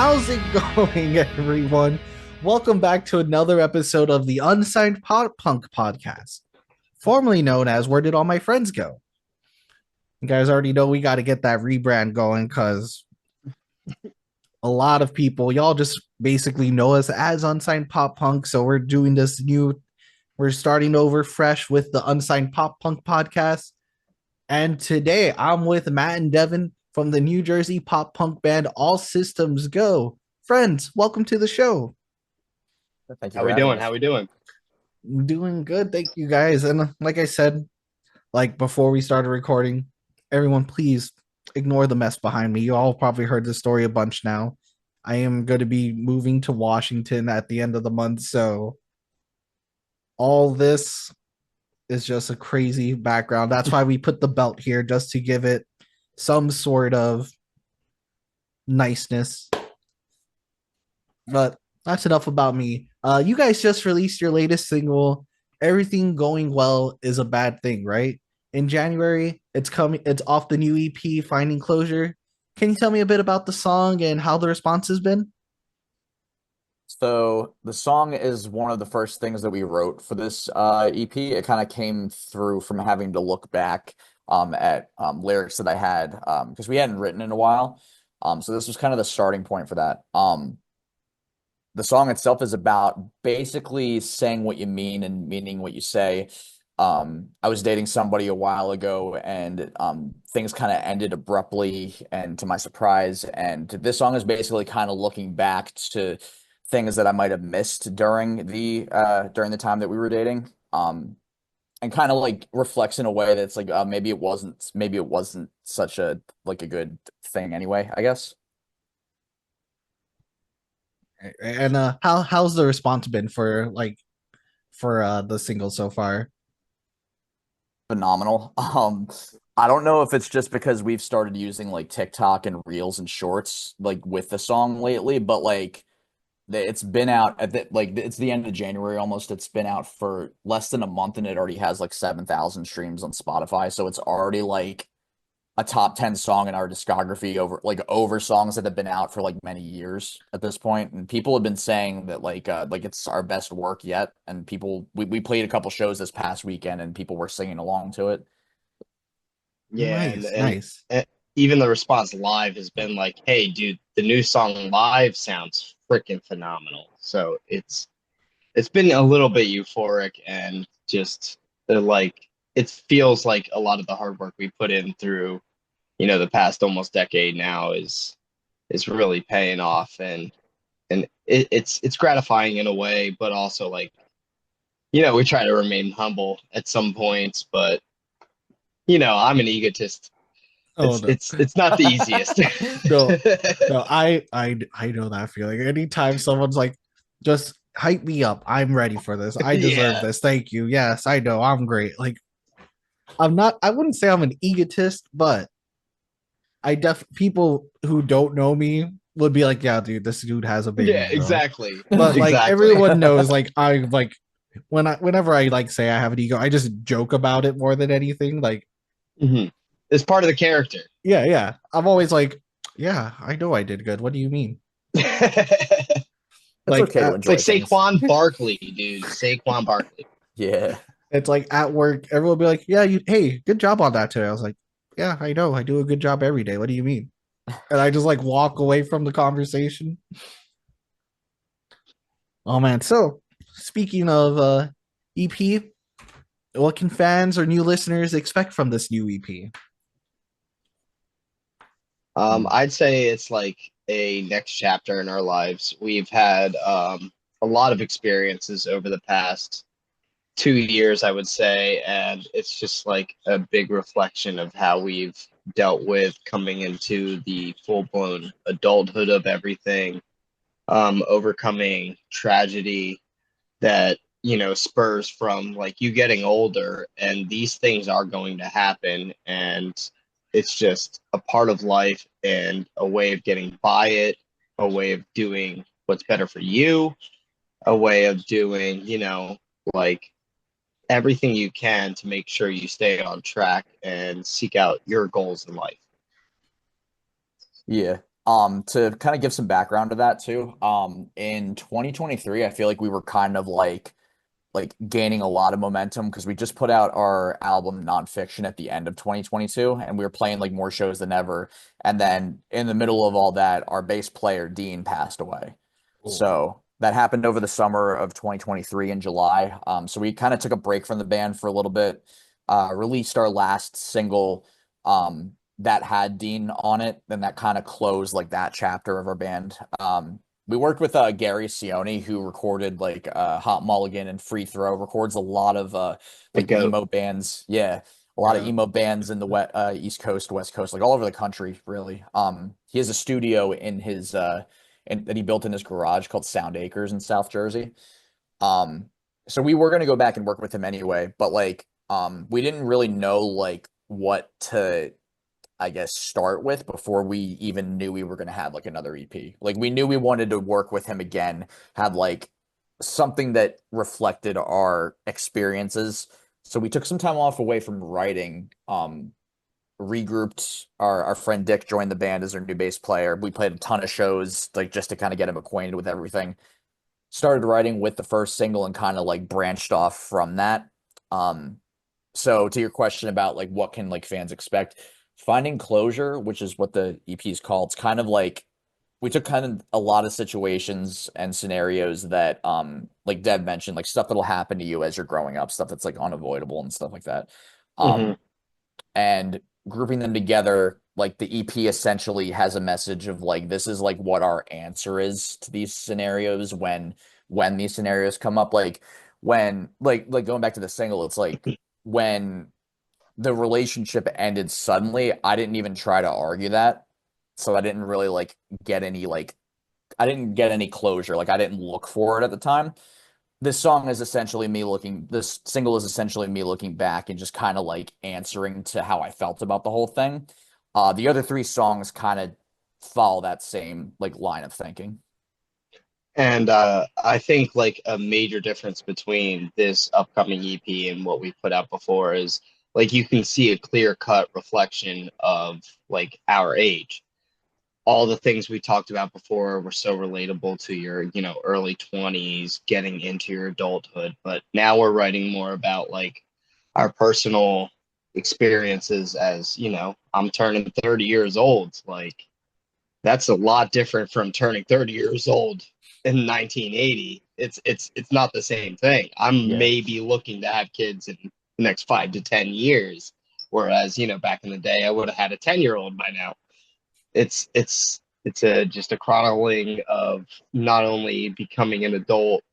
How's it going, everyone? Welcome back to another episode of the Unsigned Pop Punk Podcast, formerly known as Where Did All My Friends Go? You guys already know we got to get that rebrand going because a lot of people, y'all just basically know us as Unsigned Pop Punk. So we're starting over fresh with the Unsigned Pop Punk Podcast. And today I'm with Matt and Devin from the New Jersey pop punk band All Systems Go. Friends, welcome to the show. Thank you How for we having doing? us. How we doing? Doing good, thank you guys. And like I said, like before we started recording, everyone please ignore the mess behind me. You all probably heard this story a bunch now. I am going to be moving to Washington at the end of the month, so all this is just a crazy background. That's why we put the belt here, just to give it some sort of niceness. But that's enough about me. You guys just released your latest single. Everything going well is a bad thing, right? In January, it's coming. It's off the new EP, Finding Closure. Can you tell me a bit about the song and how the response has been? So the song is one of the first things that we wrote for this EP. It kind of came through from having to look back at lyrics that I had because we hadn't written in a while. So this was kind of the starting point for that. The song itself is about basically saying what you mean and meaning what you say. I was dating somebody a while ago and things kind of ended abruptly and to my surprise. And this song is basically kind of looking back to things that I might have missed during the time that we were dating. And kind of like reflects in a way that's like maybe it wasn't such a like a good thing anyway, I guess. And how's the response been for the single so far? Phenomenal. I don't know if it's just because we've started using like TikTok and Reels and Shorts like with the song lately, but like it's been out it's the end of January almost. It's been out for less than a month and it already has like 7,000 streams on Spotify. So it's already like a top 10 song in our discography over songs that have been out for like many years at this point. And people have been saying that like it's our best work yet. And we played a couple shows this past weekend and people were singing along to it. Yeah, and Nice, and, nice. and even the response live has been like, "Hey, dude, the new song live sounds freaking phenomenal." So it's been a little bit euphoric and just like it feels like a lot of the hard work we put in through, the past almost decade now is really paying off and it's gratifying in a way, but also like, we try to remain humble at some points, but I'm an egotist. Oh It's no, it's it's not the easiest. no, no. I know that feeling. Anytime someone's like, just hype me up. I'm ready for this. I deserve Yeah. this. Thank you. Yes, I know. I'm great. Like I'm not. I wouldn't say I'm an egotist, but people who don't know me would be like, yeah, dude, this dude has a big Yeah, ego. exactly. But like Exactly. everyone knows, like I like whenever I like say I have an ego, I just joke about it more than anything. Like, hmm It's part of the character. yeah, yeah. I'm always like, yeah, I know I did good. What do you mean? It's It's Like okay to like enjoy things. Saquon Barkley, dude. Saquon Barkley. Yeah. it's like at work, everyone will be like, yeah, hey, good job on that today. I was like, yeah, I know. I do a good job every day. What do you mean? And I just like walk away from the conversation. Oh man. So speaking of EP, what can fans or new listeners expect from this new EP? I'd say it's like a next chapter in our lives. We've had a lot of experiences over the past 2 years, I would say, and it's just like a big reflection of how we've dealt with coming into the full-blown adulthood of everything, overcoming tragedy that, spurs from like you getting older, and these things are going to happen, and it's just a part of life and a way of getting by it, a way of doing what's better for you, a way of doing, like everything you can to make sure you stay on track and seek out your goals in life. Yeah. To kind of give some background to that too, in 2023, I feel like we were kind of like gaining a lot of momentum because we just put out our album Nonfiction at the end of 2022, and we were playing like more shows than ever. And then in the middle of all that, our bass player Dean passed away. Oh. So that happened over the summer of 2023 in July. So we kind of took a break from the band for a little bit, released our last single that had Dean on it, then that kind of closed like that chapter of our band. We worked with Gary Sione, who recorded like Hot Mulligan and Free Throw, records a lot of The like goat. emo bands. Yeah, a lot of Yeah. emo bands in the East Coast, West Coast, like all over the country, really. He has a studio in his that he built in his garage called Sound Acres in South Jersey. Um, so we were gonna go back and work with him anyway, but like we didn't really know like what to I guess, start with before we even knew we were going to have like another EP. Like we knew we wanted to work with him again, have like something that reflected our experiences. So we took some time off away from writing, regrouped. Our friend Dick joined the band as our new bass player. We played a ton of shows, like just to kind of get him acquainted with everything. Started writing with the first single and kind of like branched off from that. Um, so to your question about like what can like fans expect, finding closure, which is what the EP is called, it's kind of like we took kind of a lot of situations and scenarios that like Deb mentioned, like stuff that'll happen to you as you're growing up, stuff that's like unavoidable and stuff like that. Hmm. Um and grouping them together, like the EP essentially has a message of like this is like what our answer is to these scenarios when these scenarios come up. Like when like going back to the single, it's like when the relationship ended suddenly, I didn't even try to argue that. So I didn't really like get any like I didn't get any closure. Like I didn't look for it at the time. This single is essentially me looking back and just kind of like answering to how I felt about the whole thing. The other three songs kind of follow that same like line of thinking. And I think like a major difference between this upcoming EP and what we put out before is like you can see a clear cut reflection of like our age. All the things we talked about before were so relatable to your, early 20s, getting into your adulthood. But now we're writing more about like our personal experiences as, I'm turning 30 years old. Like that's a lot different from turning 30 years old in 1980. It's not the same thing. I'm Yeah. maybe looking to have kids in the next 5 to 10 years, whereas back in the day I would have had a 10-year-old by now. It's a just a chronicling of not only becoming an adult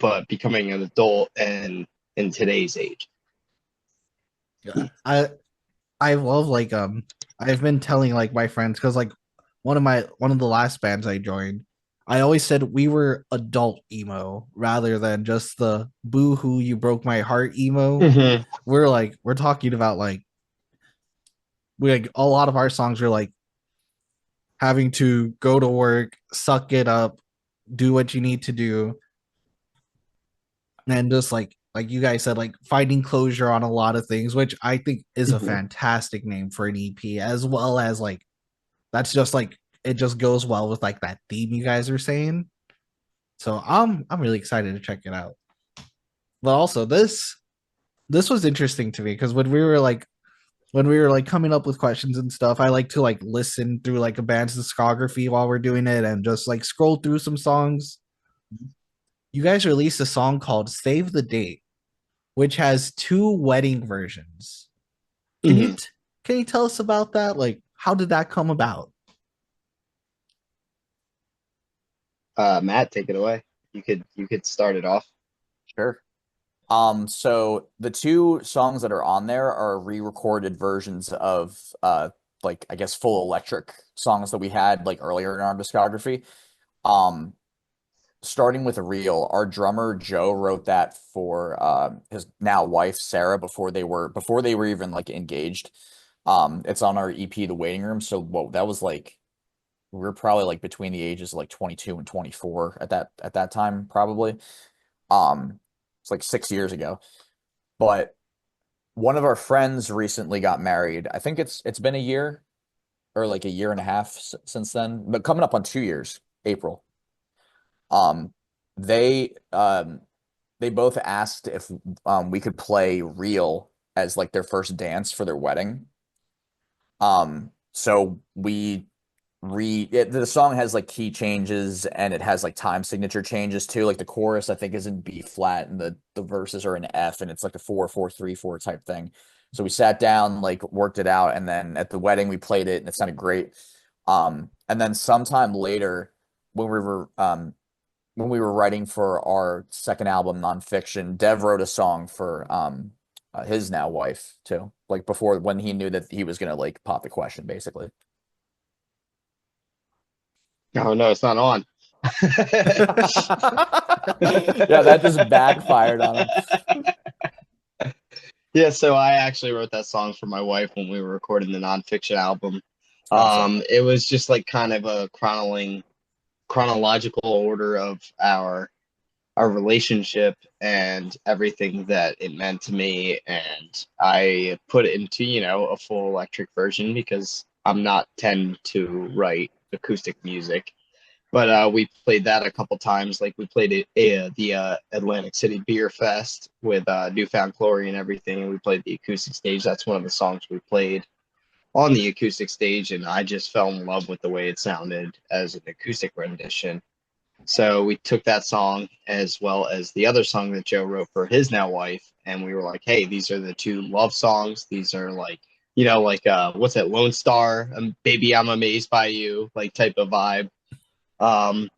but becoming an adult and in today's age. Yeah. I love like I've been telling like my friends because like one of the last bands I joined, I always said we were adult emo rather than just the boo hoo you broke my heart emo. Mm-hmm. We're talking about like we like a lot of our songs are like having to go to work, suck it up, do what you need to do, and just like you guys said, like finding closure on a lot of things, which I think is a Mm-hmm. fantastic name for an EP, as well as like that's just like it just goes well with like that theme you guys are saying. So I'm really excited to check it out. But also this was interesting to me because when we were like coming up with questions and stuff, I like to like listen through like a band's discography while we're doing it and just like scroll through some songs. You guys released a song called Save the Date, which has two wedding versions. Can you Mm-hmm. t- can you tell us about that? Like how did that come about? Matt, take it away. You could start it off. Sure. So the two songs that are on there are re-recorded versions of like I guess full electric songs that we had like earlier in our discography. Um, Starting with Real, our drummer Joe wrote that for his now wife Sarah before they were even like engaged. It's on our EP The Waiting Room. So what that was like we were probably like between the ages of like 22 and 24 at that time probably. It's like 6 years ago. But one of our friends recently got married. I think it's been a year. or like a year and a half since then, but coming up on 2 years, April. Um, they um they both asked if we could play Real as like their first dance for their wedding. So we the song has like key changes and it has like time signature changes too. Like the chorus I think is in B flat and the verses are in F and it's like a 4 4 3 4 type thing. So we sat down, like worked it out, and then at the wedding we played it and it sounded great. And then sometime later when we were writing for our second album, Nonfiction, Dev wrote a song for his now wife too. Like before when he knew that he was gonna like pop the question, basically. Oh no, it's not on. Yeah, that just backfired on him. Yeah, so I actually wrote that song for my wife when we were recording the nonfiction album. Awesome. It was just like kind of a chronological order of our relationship and everything that it meant to me, and I put it into, a full electric version because I'm not tend to write acoustic music. But we played that a couple times. Like we played it the Atlantic City Beer Fest with Newfound Glory and everything, and we played the acoustic stage. That's one of the songs we played on the acoustic stage, and I just fell in love with the way it sounded as an acoustic rendition. So we took that song as well as the other song that Joe wrote for his now wife, and we were like, hey, these are the two love songs. These are like, what's that, Lone Star, Baby I'm Amazed by You, like type of vibe. Um,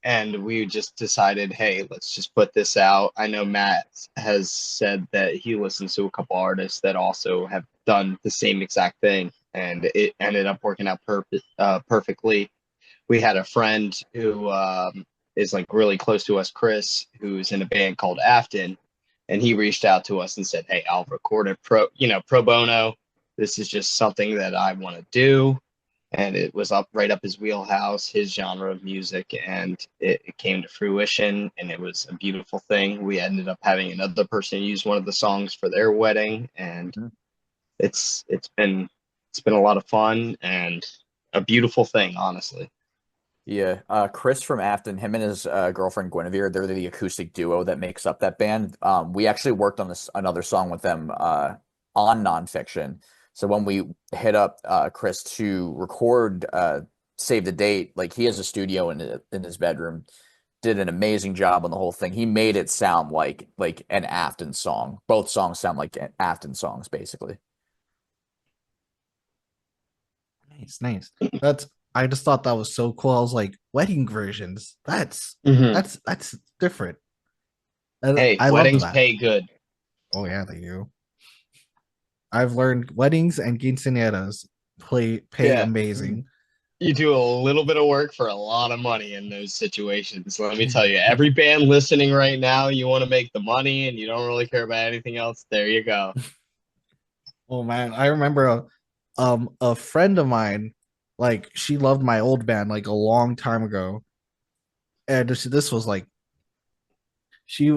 and we just decided, hey, let's just put this out. I know Matt has said that he listens to a couple artists that also have done the same exact thing, and it ended up working out perfectly. We had a friend who is like really close to us, Chris, who's in a band called Afton, and he reached out to us and said, hey, I'll record it pro bono. This is just something that I want to do, and it was right up his wheelhouse, his genre of music, and it came to fruition, and it was a beautiful thing. We ended up having another person use one of the songs for their wedding, and Mhm. it's been a lot of fun and a beautiful thing, honestly. Yeah, Chris from Afton, him and his girlfriend Guinevere, they're the acoustic duo that makes up that band. We actually worked on this another song with them on Nonfiction. So when we hit up Chris to record Save the Date, like he has a studio in his bedroom, did an amazing job on the whole thing. He made it sound like an Afton song. Both songs sound like Afton songs, basically. Nice, nice. That's I just thought that was so cool. I was like, wedding versions. That's Mm-hmm. that's different. I, Hey, I loved weddings that. pay good. Oh yeah, they do. I've learned weddings and quinceañeras pay Yeah, amazing. you do a little bit of work for a lot of money in those situations. Let me tell you, every band listening right now, you want to make the money and you don't really care about anything else. There you go. Oh man, I remember a friend of mine, like she loved my old band like a long time ago, and this was like she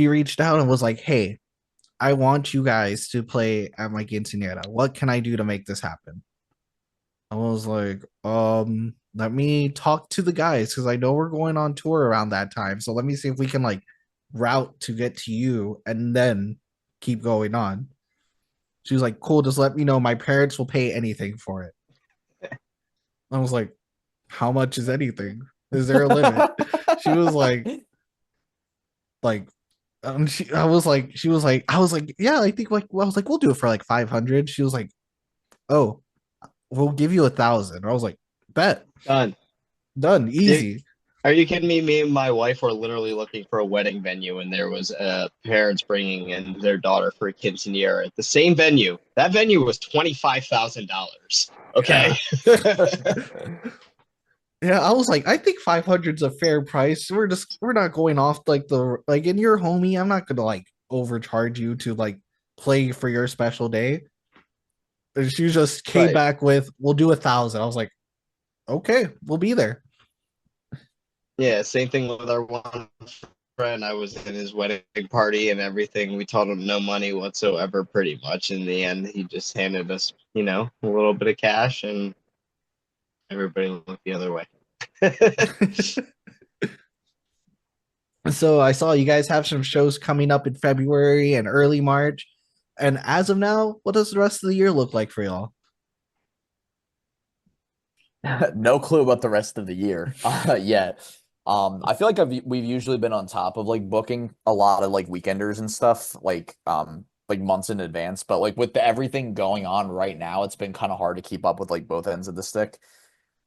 reached out and was like, "Hey, I want you guys to play at my quinceañera. What can I do to make this happen?" I was like, let me talk to the guys because I know we're going on tour around that time. So let me see if we can like route to get to you and then keep going on. She was like, cool, just let me know. My parents will pay anything for it. I was like, how much is anything? Is there a limit? She was like, I was like, yeah, I think like, well, I was like, we'll do it for like 500. She was like, oh, we'll give you 1,000. I was like, bet, Done. done, You, easy. are you kidding me? Me and my wife were literally looking for a wedding venue, and there was parents bringing in their daughter for a quinceanera at the same venue. That venue was $25,000. Okay. Yeah. Yeah, I was like, I think 500 is a fair price. We're not going off like the like in your homie. I'm not gonna like overcharge you to like play for your special day. And she just came Right. back with, we'll do 1,000. I was like, okay, we'll be there. Yeah, same thing with our one friend. I was in his wedding party and everything. We told him no money whatsoever, pretty much. In the end, he just handed us, a little bit of cash, and Everybody look the other way. So I saw you guys have some shows coming up in February and early March. And as of now, what does the rest of the year look like for y'all? No clue about the rest of the year yet. I feel like we've usually been on top of like booking a lot of like weekenders and stuff like months in advance. But like with everything going on right now, it's been kind of hard to keep up with like both ends of the stick.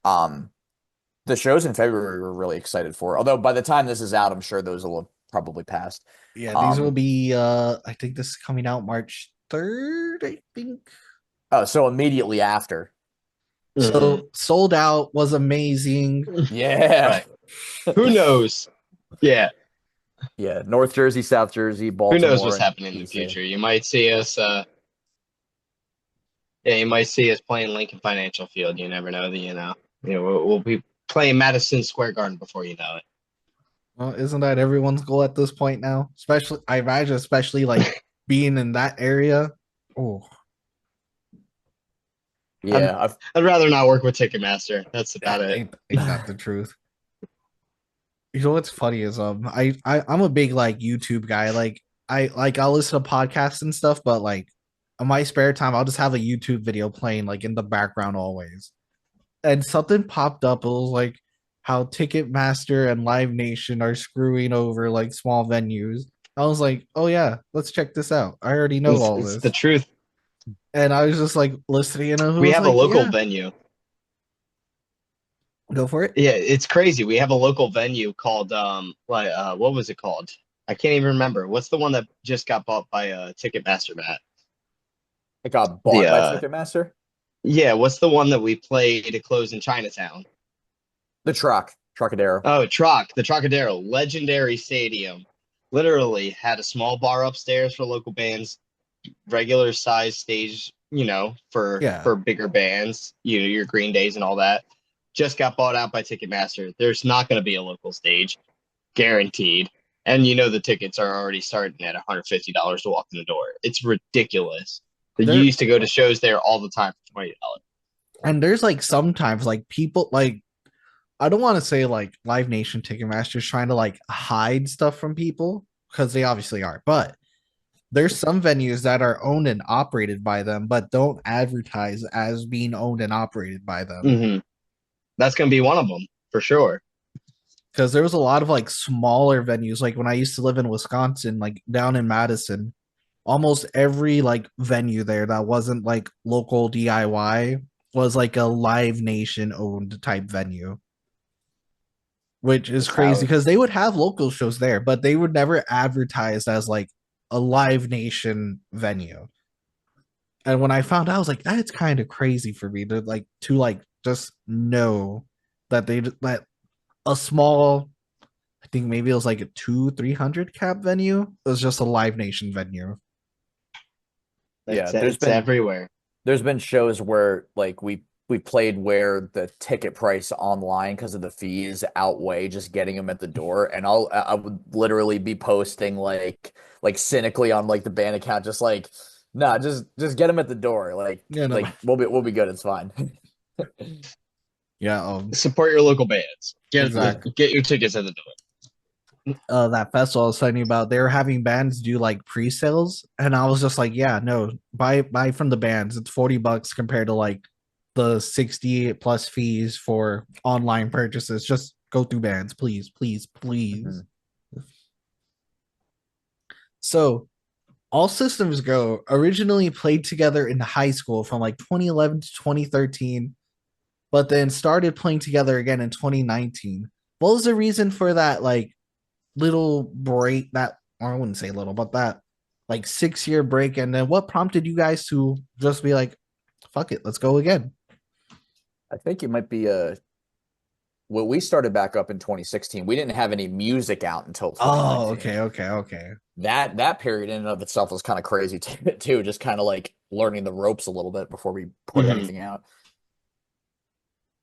Um, the shows in February we're really excited for. Although by the time this is out, I'm sure those will have probably passed. Yeah, these will Um, be I think this is coming out March 3rd, I think. oh, so immediately after. So sold out was amazing. Yeah. Right. Who knows? Yeah. Yeah. North Jersey, South Jersey, Who knows what's Baltimore, and happening in the DC. future? You might see us. Yeah, you might see us playing Lincoln Financial Field. You never know. We'll be playing Madison Square Garden before you know it. Well, isn't that everyone's goal at this point now? Especially, I imagine, especially like being in that area. Oh, I'd, Yeah. I'd rather not work with Ticketmaster. That's about it. ain't that the truth? You know what's funny is I'm a big like YouTube guy. Like I'll listen to podcasts and stuff, but like on my spare time, I'll just have a YouTube video playing like in the background always. And something popped up. It was like how Ticketmaster and Live Nation are screwing over like small venues. I was like, oh yeah, let's check this out. I already know all It's the this. truth. And I was just like listening and I We was have a like, local yeah, venue. go for it. Yeah, it's crazy. We have a local venue called what was it called? I can't even remember. What's the one that just got bought by Ticketmaster, Matt? It got The bought by Ticketmaster. Yeah, what's the one that we played to close in Chinatown? The Trocadero. Oh, the Trocadero, legendary stadium. Literally had a small bar upstairs for local bands, regular size stage, Yeah. for bigger bands, your Green Days and all that. Just got bought out by Ticketmaster. There's not going to be a local stage, guaranteed. And the tickets are already starting at $150 to walk in the door. It's ridiculous. You There used to go to shows there all the time for $20. and there's like sometimes like people like I don't want to say like Live Nation Ticketmaster's trying to like hide stuff from people because they obviously are, but there's some venues that are owned and operated by them, but don't advertise as being owned and operated by them. Mm-hmm. That's going to be one of them for sure. Because there was a lot of like smaller venues, like when I used to live in Wisconsin, like down in Madison, almost every like venue there that wasn't like local DIY was like a Live Nation owned type venue, which is That's how crazy because they would have local shows there, but they would never advertise as like a Live Nation venue. And when I found out, I was like, that's kind of crazy for me to just know that they that a small, I think maybe it was like a 200-300 cap venue. It was just a Live Nation venue. Yeah, it's everywhere. there's been shows where like we played where the ticket price online because of the fees outweigh just getting them at the door, and I would literally be posting like cynically on like the band account, just like nah, just get them at the door, Yeah, no, like we'll be good, it's fine. yeah, Support your local bands. exactly. Get your tickets at the door. That festival I was telling you about, they were having bands do like pre-sales, and I was just like, yeah, no, buy from the bands. It's $40 compared to like the 60 plus fees for online purchases. Just go through bands, please, please, please. Mhm. So All Systems Go originally played together in high school from like 2011 to 2013, but then started playing together again in 2019. What was the reason for that like little break, that, or I wouldn't say little, but that like 6 year break? And then what prompted you guys to just be like, fuck it, let's go again? I think it might be well, we started back up in 2016. We didn't have any music out until Oh, 2019. okay. That period in and of itself was kind of crazy too, just kind of like learning the ropes a little bit before we put Mhm. anything out.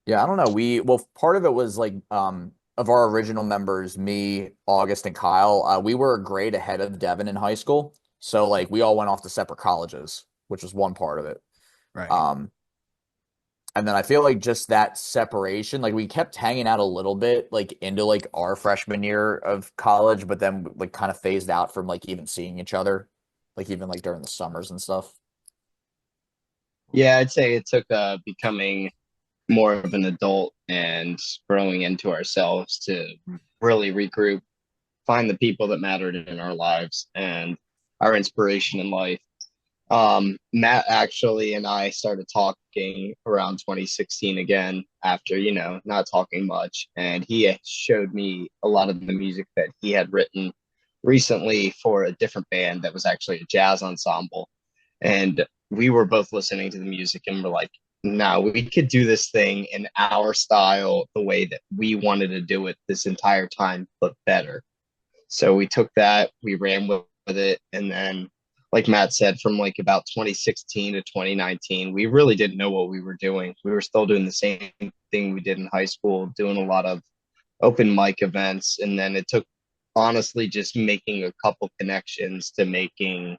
Yeah, I don't know. Well, part of it was like of our original members, me, August, and Kyle, we were a grade ahead of Devin in high school. So like we all went off to separate colleges, which was one part of it. Right. Um And then I feel like just that separation, like we kept hanging out a little bit, like into like our freshman year of college, but then like kind of phased out from like even seeing each other, like even like during the summers and stuff. Yeah, I'd say it took becoming more of an adult and growing into ourselves to really regroup, find the people that mattered in our lives and our inspiration in life. Matt actually and I started talking around 2016 again after, not talking much. And he showed me a lot of the music that he had written recently for a different band that was actually a jazz ensemble. And we were both listening to the music and we're like, no, we could do this thing in our style, the way that we wanted to do it this entire time, but better. So we took that, we ran with it, and then, like Matt said, from like about 2016 to 2019, we really didn't know what we were doing. We were still doing the same thing we did in high school, doing a lot of open mic events, and then it took honestly just making a couple connections to making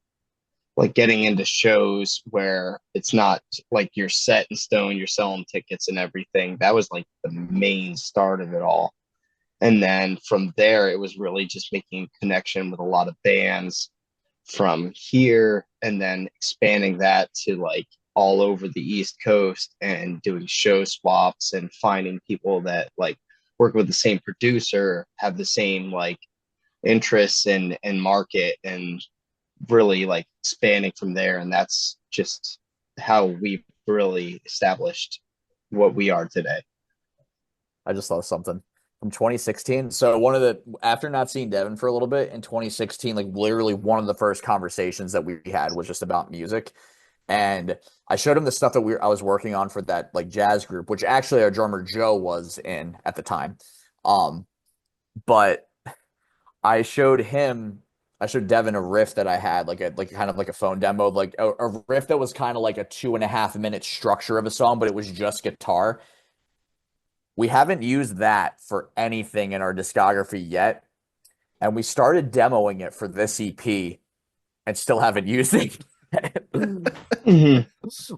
like getting into shows where it's not like you're set in stone, you're selling tickets and everything. That was like the main start of it all. And then from there, it was really just making connection with a lot of bands from here and then expanding that to like all over the East Coast and doing show swaps and finding people that like work with the same producer, have the same like interests and market and really like expanding from there. And that's just how we really established what we are today. I just thought of something from 2016. So one of the after not seeing Devin for a little bit in 2016, like literally one of the first conversations that we had was just about music. And I showed him the stuff that I was working on for that like jazz group, which actually our drummer Joe was in at the time. Um, but I showed Devin a riff that I had, like kind of like a phone demo, like a riff that was kind of like a 2.5 minute structure of a song, but it was just guitar. We haven't used that for anything in our discography yet, and we started demoing it for this EP and still haven't used it. Mhm.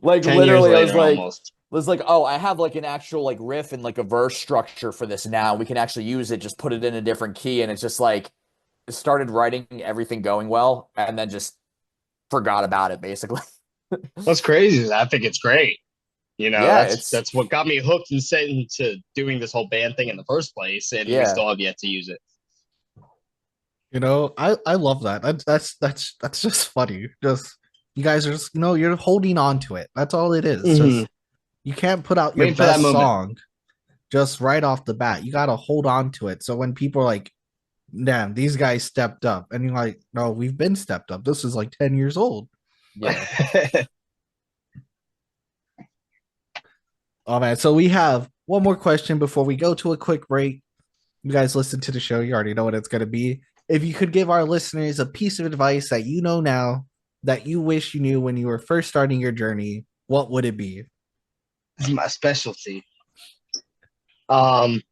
Like 10 years literally, later, almost. was like, oh, I have like an actual like riff and like a verse structure for this now. We can actually use it, just put it in a different key, and it's just like started writing everything going well, and then just forgot about it basically. What's crazy is I think it's great. Yeah, That's what got me hooked and set into doing this whole band thing in the first place, and we yeah. still have yet to use it. I love that. That's just funny. Just you guys are just you're holding on to it. That's all it is. Mm-hmm. Just you can't put out your Waiting for that best moment. song just right off the bat. You got to hold on to it. So when people are like, "Damn, these guys stepped up," and you're like, "No, we've been stepped up. This is like 10 years old." Yeah. Oh man, so we have one more question before we go to a quick break. You guys listen to the show, you already know what it's going to be. If you could give our listeners a piece of advice that you know now that you wish you knew when you were first starting your journey, what would it be? This is my specialty. Um,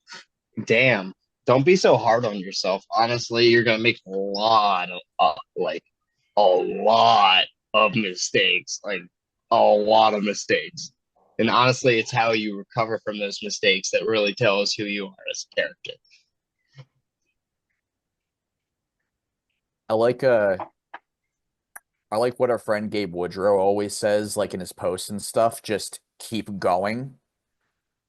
damn. Don't be so hard on yourself. Honestly, you're gonna make a lot of mistakes, like a lot of mistakes. And honestly, it's how you recover from those mistakes that really tells who you are as a character. I like uh I like what our friend Gabe Woodrow always says, like in his posts and stuff, just keep going.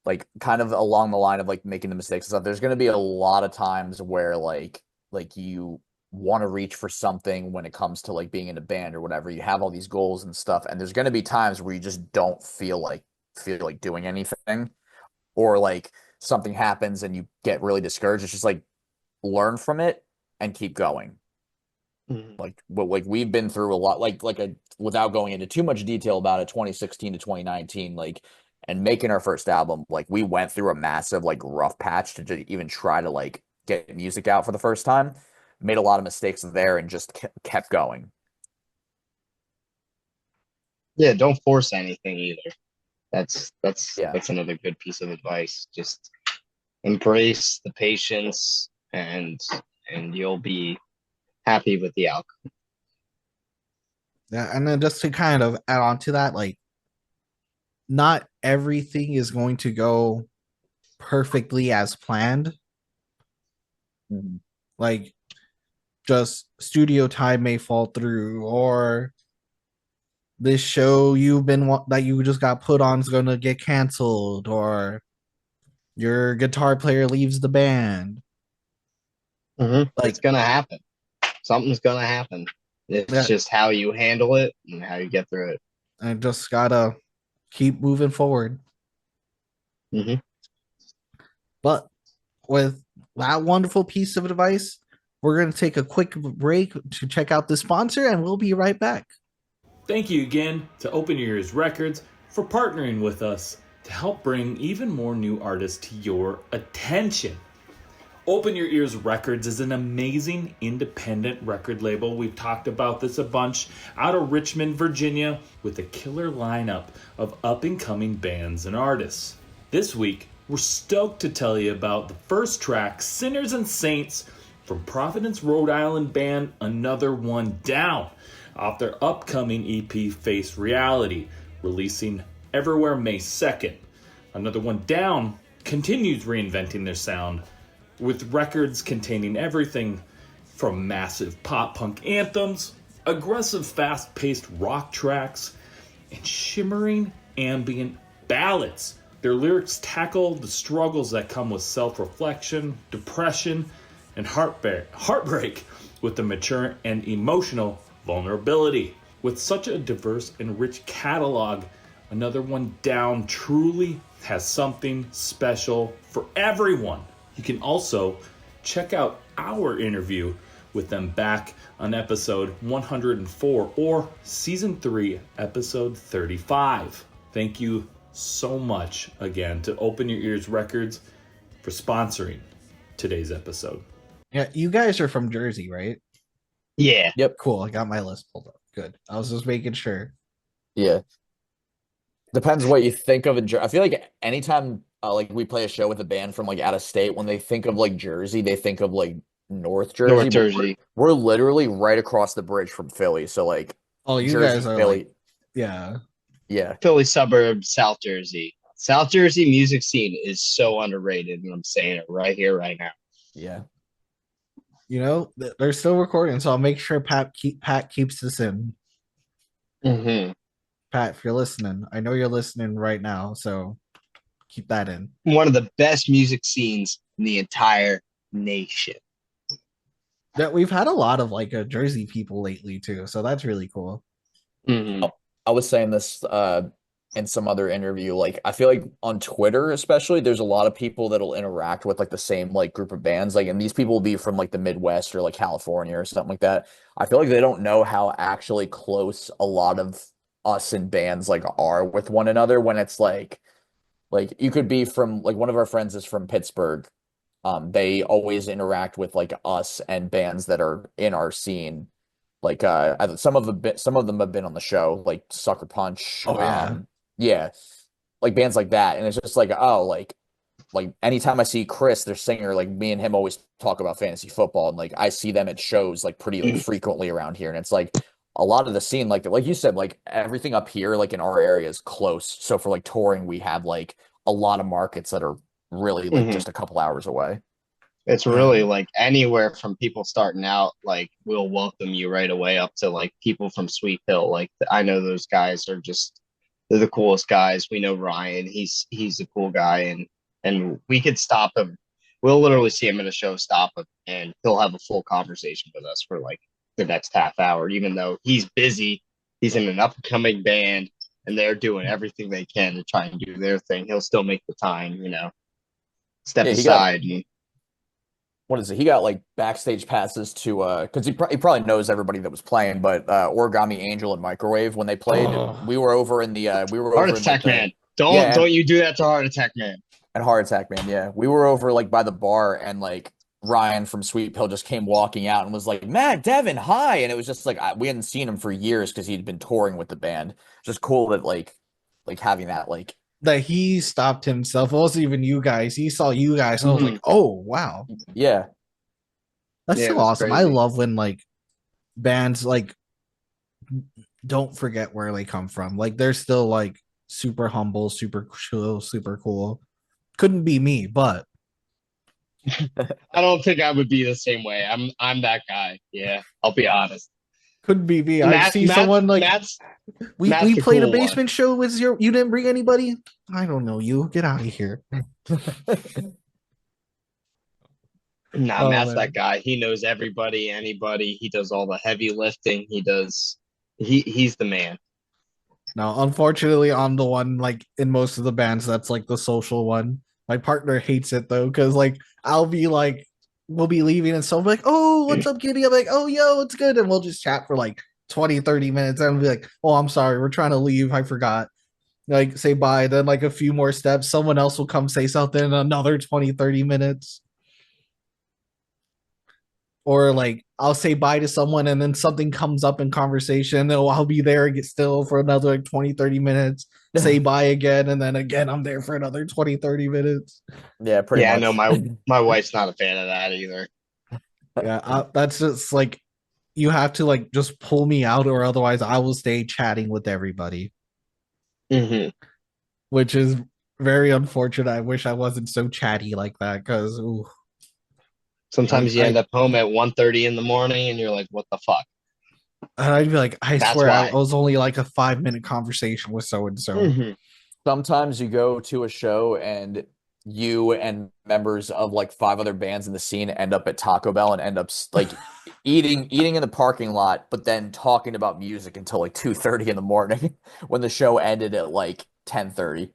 Like kind of along the line of like making the mistakes and stuff. There's gonna be a lot of times where like you want to reach for something when it comes to like being in a band or whatever. You have all these goals and stuff, and there's gonna be times where you just don't feel like doing anything, or like something happens and you get really discouraged. It's just like learn from it and keep going. Mhm. Like we've been through a lot, without going into too much detail about it, 2016 to 2019, like, and making our first album, like we went through a massive like rough patch to even try to like get music out for the first time. Made a lot of mistakes there and just kept going. Yeah, don't force anything either. That's that's Yeah. that's another good piece of advice. Just embrace the patience and you'll be happy with the outcome. Yeah, and then just to kind of add on to that, like not everything is going to go perfectly as planned. Mhm. Like, just studio time may fall through, or this show that you just got put on is going to get canceled, or your guitar player leaves the band. It's Like, gonna happen. Something's gonna happen. It's that, just how you handle it and how you get through it. I just gotta keep moving forward. Hmm. But with that wonderful piece of advice, we're going to take a quick break to check out the sponsor, and we'll be right back. Thank you again to Open Your Ears Records for partnering with us to help bring even more new artists to your attention. Open Your Ears Records is an amazing independent record label. We've talked about this a bunch, out of Richmond, Virginia, with a killer lineup of up-and-coming bands and artists. This week, we're stoked to tell you about the first track, Sinners and Saints, from Providence, Rhode Island band Another One Down, off their upcoming EP Face Reality, releasing everywhere May 2nd. Another One Down continues reinventing their sound, with records containing everything from massive pop-punk anthems, aggressive fast-paced rock tracks, and shimmering ambient ballads. Their lyrics tackle the struggles that come with self-reflection, depression, and heartbreak with a mature and emotional vulnerability. With such a diverse and rich catalog, Another One Down truly has something special for everyone. You can also check out our interview with them back on episode 104 or season 3, episode 35. Thank you so much again to Open Your Ears Records for sponsoring today's episode. Yeah, you guys are from Jersey, right? Yeah. Yep. Cool. I got my list pulled up. Good. I was just making sure. Yeah. Depends what you think of I feel like anytime like we play a show with a band from like out of state, when they think of like Jersey, they think of like North Jersey. North but Jersey. We're literally right across the bridge from Philly. So like Oh, you Jersey, guys are Philly. like, yeah. Yeah. Philly suburb, South Jersey. South Jersey music scene is so underrated, and I'm saying it right here, right now. Yeah. You know, they're still recording, so I'll make sure Pat keeps this in. Mm-hmm. Pat, if you're listening, I know you're listening right now, so keep that in. One of the best music scenes in the entire nation. That we've had a lot of like Jersey people lately too, so that's really cool. Mm-hmm. I was saying this in some other interview. Like I feel like on Twitter, especially, there's a lot of people that'll interact with like the same like group of bands. Like, and these people will be from like the Midwest or like California or something like that. I feel like they don't know how actually close a lot of us and bands like are with one another when it's like you could be from like one of our friends is from Pittsburgh. They always interact with like us and bands that are in our scene. Like some of them have been on the show, like Sucker Punch. Oh yeah. Yeah, like bands like that. And it's just like, oh, like anytime I see Chris, their singer, like me and him always talk about fantasy football, and like I see them at shows like pretty like frequently around here. And it's like a lot of the scene, like you said, like everything up here, like in our area is close. So for like touring, we have like a lot of markets that are really like just a couple hours away. It's really like anywhere from people starting out, like we'll welcome you right away, up to like people from Sweet Hill. Like I know those guys are just they're the coolest guys. We know Ryan, he's a cool guy, and we could stop him. We'll literally see him in a show, stop him, and he'll have a full conversation with us for like the next half hour, even though he's busy. He's in an up and coming band, and they're doing everything they can to try and do their thing. He'll still make the time, step Yeah, aside and what is it? He got like backstage passes to because he probably knows everybody that was playing, but Origami Angel and Microwave when they played, we were over in the Heart Attack Man. Don't you do that to Heart Attack Man. And Heart Attack Man, yeah. We were over like by the bar, and like Ryan from Sweet Pill just came walking out and was like, Matt, Devin, hi. And it was just like we hadn't seen him for years because he'd been touring with the band. Just cool that like having that like that he stopped himself. It wasn't even you guys. He saw you guys. And I was like, oh wow. Yeah. That's so awesome. Crazy. I love when like bands like don't forget where they come from. Like they're still like super humble, super chill, super cool. Couldn't be me, but I don't think I would be the same way. I'm that guy. Yeah, I'll be honest. couldn't be me. I see someone like Matt's we the played a cool one. basement show with you didn't bring anybody? I don't know you. Get out of here. Nah, Oh Matt's man. that guy. He knows everybody, anybody. He does all the heavy lifting. He's the man. No, unfortunately, I'm the one like in most of the bands that's like the social one. My partner hates it though, because like I'll be like, we'll be leaving and someone like, oh, what's up, Giddy? I'm like, oh, yo, it's good. And we'll just chat for like 20, 30 minutes. And I'll be like, oh, I'm sorry, we're trying to leave. I forgot. Like, say bye. Then, like, a few more steps, someone else will come say something in another 20, 30 minutes. Or like I'll say bye to someone and then something comes up in conversation and I'll be there get still for another like 20, 30 minutes, say bye again, and then again I'm there for another 20, 30 minutes. Yeah, pretty Yeah, much. I know my wife's not a fan of that either. Yeah, that's just like you have to like just pull me out or otherwise I will stay chatting with everybody, Hmm. which is very unfortunate. I wish I wasn't so chatty like that because Sometimes you I end up home at 1:30 in the morning and you're like, what the fuck? I'd be like, I That's swear I why. was only like a 5 minute conversation with so and so. Hmm. Sometimes you go to a show and you and members of like five other bands in the scene end up at Taco Bell and end up like eating in the parking lot, but then talking about music until like 2:30 in the morning when the show ended at like 10:30.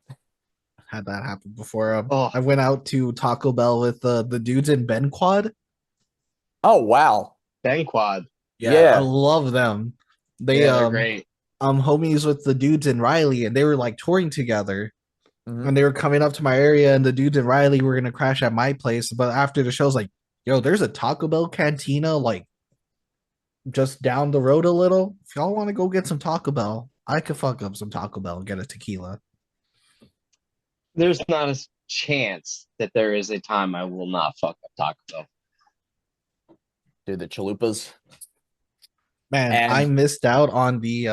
Had that happen before. Oh, I went out to Taco Bell with the dudes in Ben Quad. Oh wow. Ben Quad. Yeah, I Yeah. love them. They Yeah, they're great. homies with the dudes in Riley, and they were like touring together. Mhm. And they were coming up to my area, and the dudes in Riley were gonna crash at my place. But after the show's like, yo, there's a Taco Bell cantina like just down the road a little. If y'all want to go get some Taco Bell, I could fuck up some Taco Bell and get a tequila. There's not a chance that there is a time I will not fuck up Taco Bell. Dude, the chalupas. Man, I And missed out on the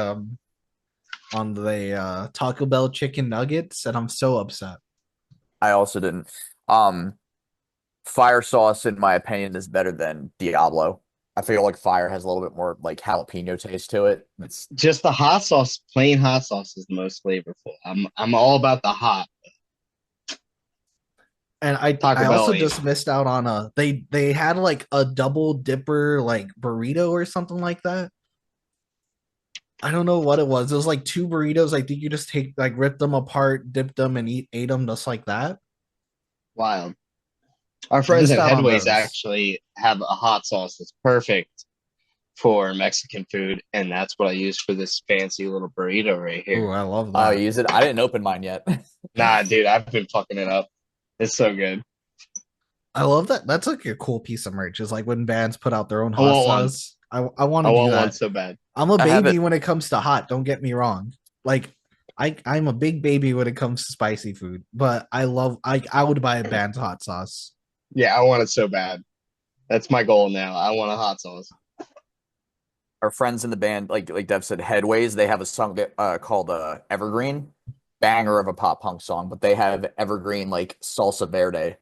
Taco Bell chicken nuggets, and I'm so upset. I also didn't. Um, Fire sauce, in my opinion, is better than Diablo. I feel like fire has a little bit more like jalapeno taste to it. It's Just the hot sauce, plain hot sauce is the most flavorful. I'm all about the hot. And Taco I Bell also ain't. just missed out on a they had like a double dipper like burrito or something like that. I don't know what it was. It was like two burritos. I think you just take like rip them apart, dip them, and ate them just like that. Wild. Our I friends missed at out on Headways those. actually have a hot sauce that's perfect for Mexican food, and that's what I use for this fancy little burrito right Oh, here. I love I that. use it. I didn't open mine yet. Nah, dude, I've been fucking it up. It's so good. I love that. That's like a cool piece of merch. Is like when bands put out their own I hot want one. sauce. I want I to do want one that. so bad. I'm a I have baby it. when it comes to hot. Don't get me wrong. Like I'm a big baby when it comes to spicy food, but I would buy a band's hot sauce. Yeah, I want it so bad. That's my goal now. I want a hot sauce. Our friends in the band, like Dev said, Headways, they have a song that, called Evergreen, banger of a pop punk song, but they have Evergreen like salsa verde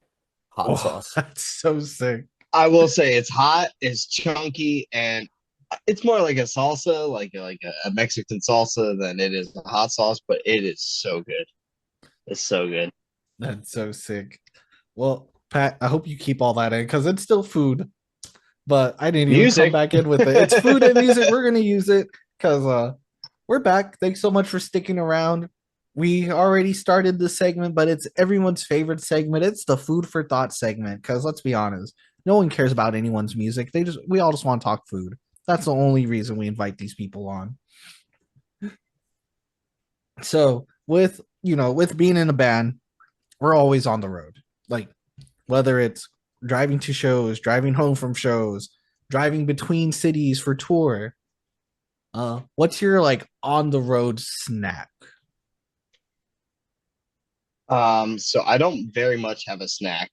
hot Oh, sauce. that's so sick. I will say it's hot, it's chunky, and it's more like a salsa, like a Mexican salsa than it is a hot sauce, but it is so good. It's so good. That's so sick. Well, Pat, I hope you keep all that in because it's still food. But I didn't even come Music. back in with it. It's food and music. We're gonna use it because we're back. Thanks so much for sticking around. We already started this segment, but it's everyone's favorite segment. It's the food for thought segment. Because let's be honest, no one cares about anyone's music. We all just want to talk food. That's the only reason we invite these people on. So with being in a band, we're always on the road. Like whether it's driving to shows, driving home from shows, driving between cities for tour. What's your like on the road snack? So I don't very much have a snack,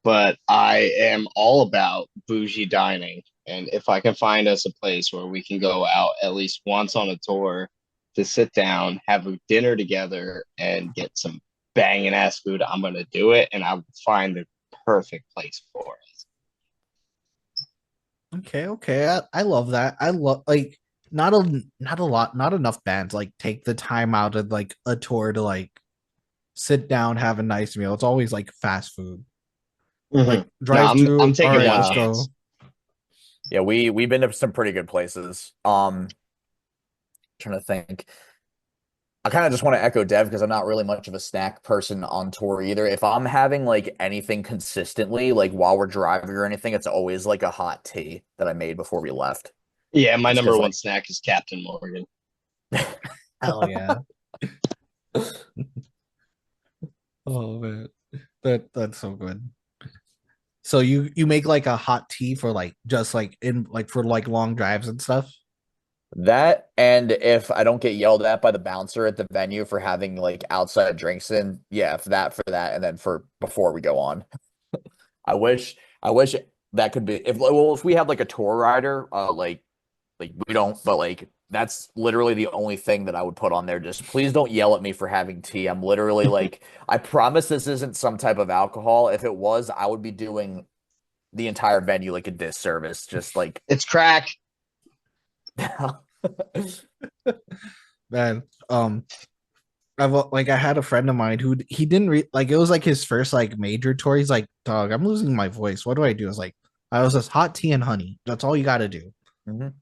but I am all about bougie dining. And if I can find us a place where we can go out at least once on a tour to sit down, have a dinner together, and get some banging ass food, I'm gonna do it, and I'll find the perfect place for it. Okay. I love that. I love like not enough bands like take the time out of like a tour to like sit down, have a nice meal. It's always like fast food. Like No, drive I'm through. All taking right, one let's chance. go. Yeah, we've been to some pretty good places. Trying to think. I kind of just want to echo Dev because I'm not really much of a snack person on tour either. If I'm having like anything consistently, like while we're driving or anything, it's always like a hot tea that I made before we left. Yeah, my Just number 'cause, one like, snack is Captain Morgan. Hell yeah. Oh man. That's so good. So you make like a hot tea for like just like in like for like long drives and stuff? that, and if I don't get yelled at by the bouncer at the venue for having like outside drinks in, yeah, for that, and then for before we go on. I wish that could be if we have like a tour rider, like we don't, but like that's literally the only thing that I would put on there. Just please don't yell at me for having tea. I'm literally like, I promise this isn't some type of alcohol. If it was, I would be doing the entire venue like a disservice. Just like It's crack. Man, I had a friend of mine who he didn't like it was like his first like major tour. He's like, dog, I'm losing my voice. What do I do? I was like, I was just hot tea and honey. That's all you got to do. Mhm.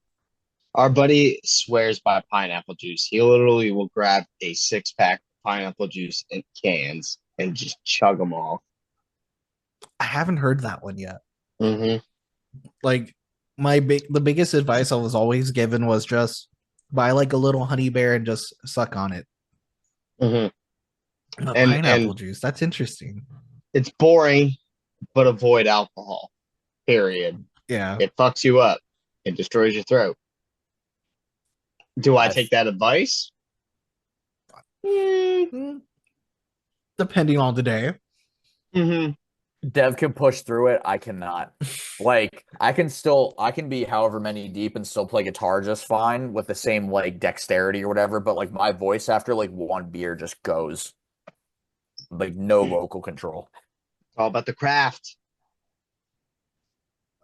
Our buddy swears by pineapple juice. He literally will grab a 6 pack of pineapple juice in cans and just chug them all. I haven't heard that one yet. Mm-hmm. Like the biggest advice I was always given was just buy like a little honey bear and just suck on it. Mm-hmm. Pineapple And juice. That's interesting. it's boring, but avoid alcohol. Period. Yeah. It fucks you up. It destroys your throat. Do I Yes. take that advice? Depending on the day. Mm-hmm. Dev can push through it. I cannot. Like I can be however many deep and still play guitar just fine with the same like dexterity or whatever. But like my voice after like one beer just goes like no vocal control. It's all about the craft.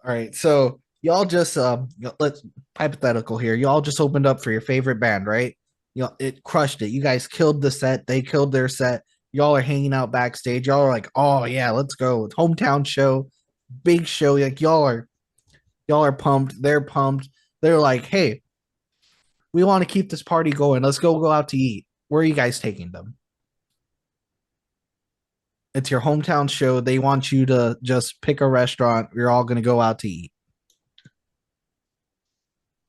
All right. So y'all just let's hypothetical here. Y'all just opened up for your favorite band, right? Y'all it crushed it. You guys killed the set. They killed their set. Y'all are hanging out backstage. Y'all are like, oh yeah, let's go. Hometown show, big show. Like y'all are pumped. They're pumped. They're like, hey, we want to keep this party going. Let's go out to eat. Where are you guys taking them? It's your hometown show. They want you to just pick a restaurant. You're all going to go out to eat.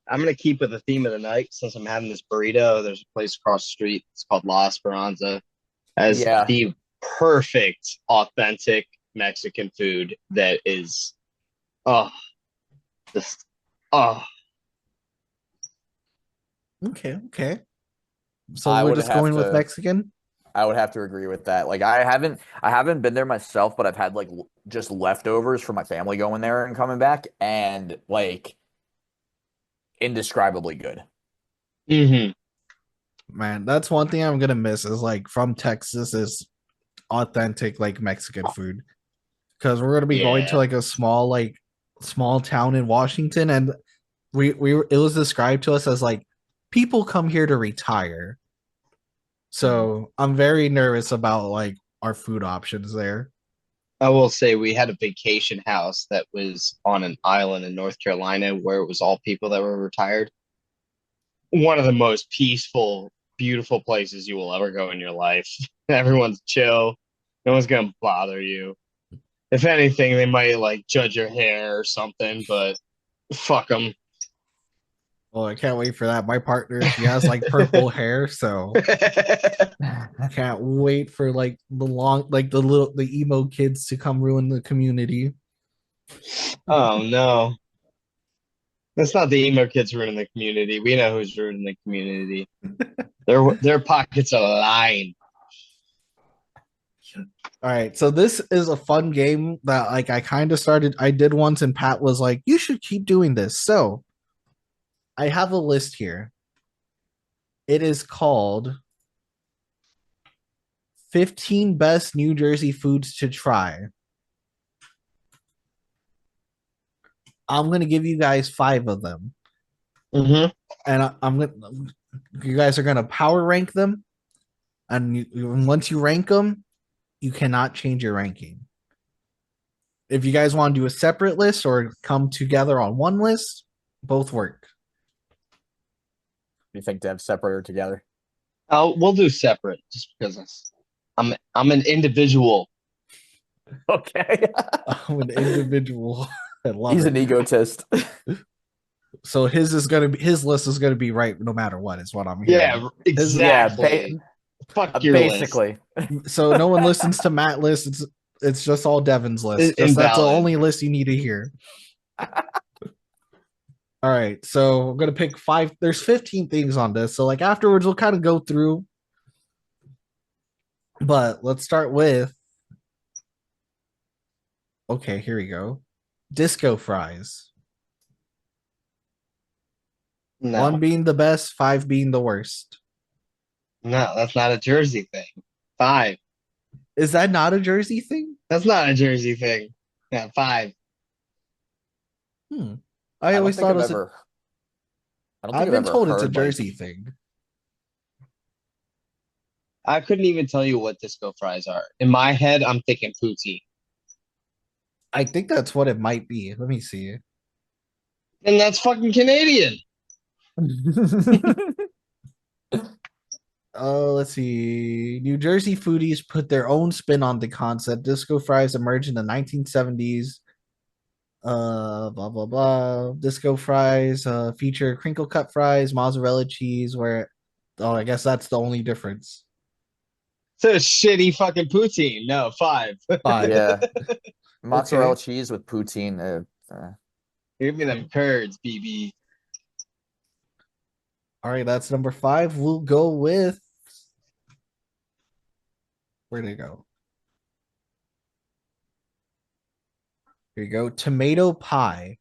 I'm gonna keep with the theme of the night since I'm having this burrito. There's a place across the street. It's called La Esperanza. As Yeah. the perfect, authentic Mexican food that is, oh, just, oh, Okay. So I we're would just have going with to- Mexican. I would have to agree with that. Like I haven't been there myself, but I've had like just leftovers from my family going there and coming back, and like indescribably good. mm-hmm. Man, that's one thing I'm gonna miss is like from Texas is authentic like Mexican food. Because we're gonna be going to Yeah. like a small town in Washington, and it was described to us as like people come here to retire. So I'm very nervous about like our food options there. I will say we had a vacation house that was on an island in North Carolina where it was all people that were retired. One of the most peaceful, beautiful places you will ever go in your life. Everyone's chill. No one's gonna bother you. If anything, they might like judge your hair or something, but fuck them. Well, I can't wait for that. My partner, she has like purple hair, so I can't wait for like the emo kids to come ruin the community. Oh no. That's not the emo kids ruining the community. We know who's ruining the community. Their pockets are lined. All right, so this is a fun game that like I did once and Pat was like, "You should keep doing this." So, I have a list here. It is called 15 Best New Jersey Foods to Try. I'm going to give you guys 5 of them. Mm-hmm. And you guys are going to power rank them. And once you rank them, you cannot change your ranking. If you guys want to do a separate list or come together on one list, both work. You think Dev separate or together? We'll do separate just because I'm an individual. Okay. I'm an individual. I love He's it. an egotist. So his list is gonna be right no matter what, is what I'm hearing. Yeah, exactly. Fuck your basically. list. So no one listens to Matt's list. It's just all Devin's list. That's the only list you need to hear. All right, so I'm gonna pick 5. There's 15 things on this, so like afterwards we'll kind of go through. But let's start with. Okay, here we go. Disco fries. No. 1 being the best, 5 being the worst. No, that's not a Jersey thing. 5. Is that not a Jersey thing? That's not a Jersey thing. Yeah, 5. I always thought it was. I've been told it's a Jersey thing. I couldn't even tell you what disco fries are. In my head, I'm thinking poutine. I think that's what it might be. Let me see. And that's fucking Canadian. Let's see. New Jersey foodies put their own spin on the concept. Disco fries emerged in the 1970s. Blah blah blah. Disco fries feature crinkle cut fries, mozzarella cheese. I guess that's the only difference. It's a shitty fucking poutine. No, 5. 5. Yeah. Mozzarella cheese with poutine. Give me them curds, BB. All right, that's number 5. We'll go with. Where'd it go? Here you go. Tomato pie.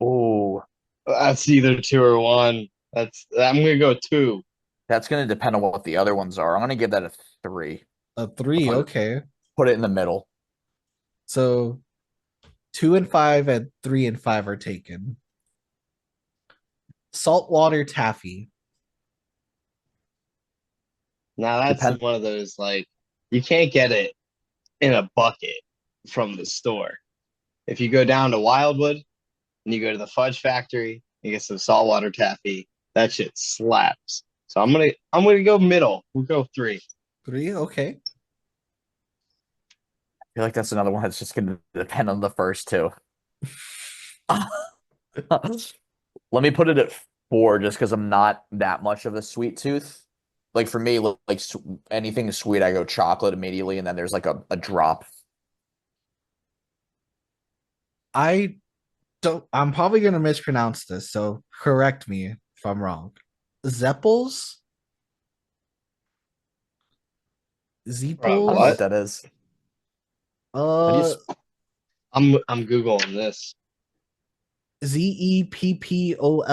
Oh, That's either 2 or 1. I'm gonna go 2. that's gonna depend on what the other ones are. I'm gonna give that a 3. A 3, okay. Put it in the middle. So 2 and 5 and 3 and 5 are taken. Saltwater taffy. Now that's one of those like you can't get it in a bucket from the store. If you go down to Wildwood and you go to the Fudge Factory, you get some saltwater taffy. That shit slaps. So I'm gonna go middle. We'll go 3. 3, okay. I feel like that's another one that's just gonna depend on the first two. Let me put it at 4 just because I'm not that much of a sweet tooth. Like for me, like anything sweet, I go chocolate immediately, and then there's like a drop. I'm probably gonna mispronounce this, so correct me if I'm wrong. Zeppels? Zeppels? I don't know what that is. I'm Googling this. Zeppoles.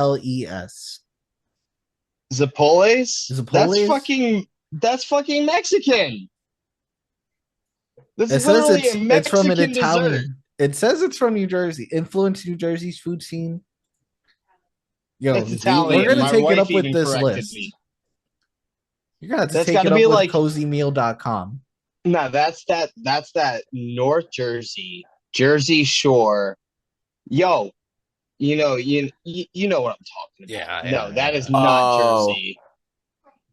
Zappoles? Zappoles? That's fucking Mexican. This It is says literally a Mexican it's from an dessert. Italian. It says it's from New Jersey. Influenced New Jersey's food scene. Yo, It's Italian. we're gonna My take it wife up with even this corrected list. me. You're gonna have to That's take it gotta up be with like- cozymeal.com. No, that's that North Jersey, Jersey Shore. Yo, you know what I'm talking about. No, that is not Jersey.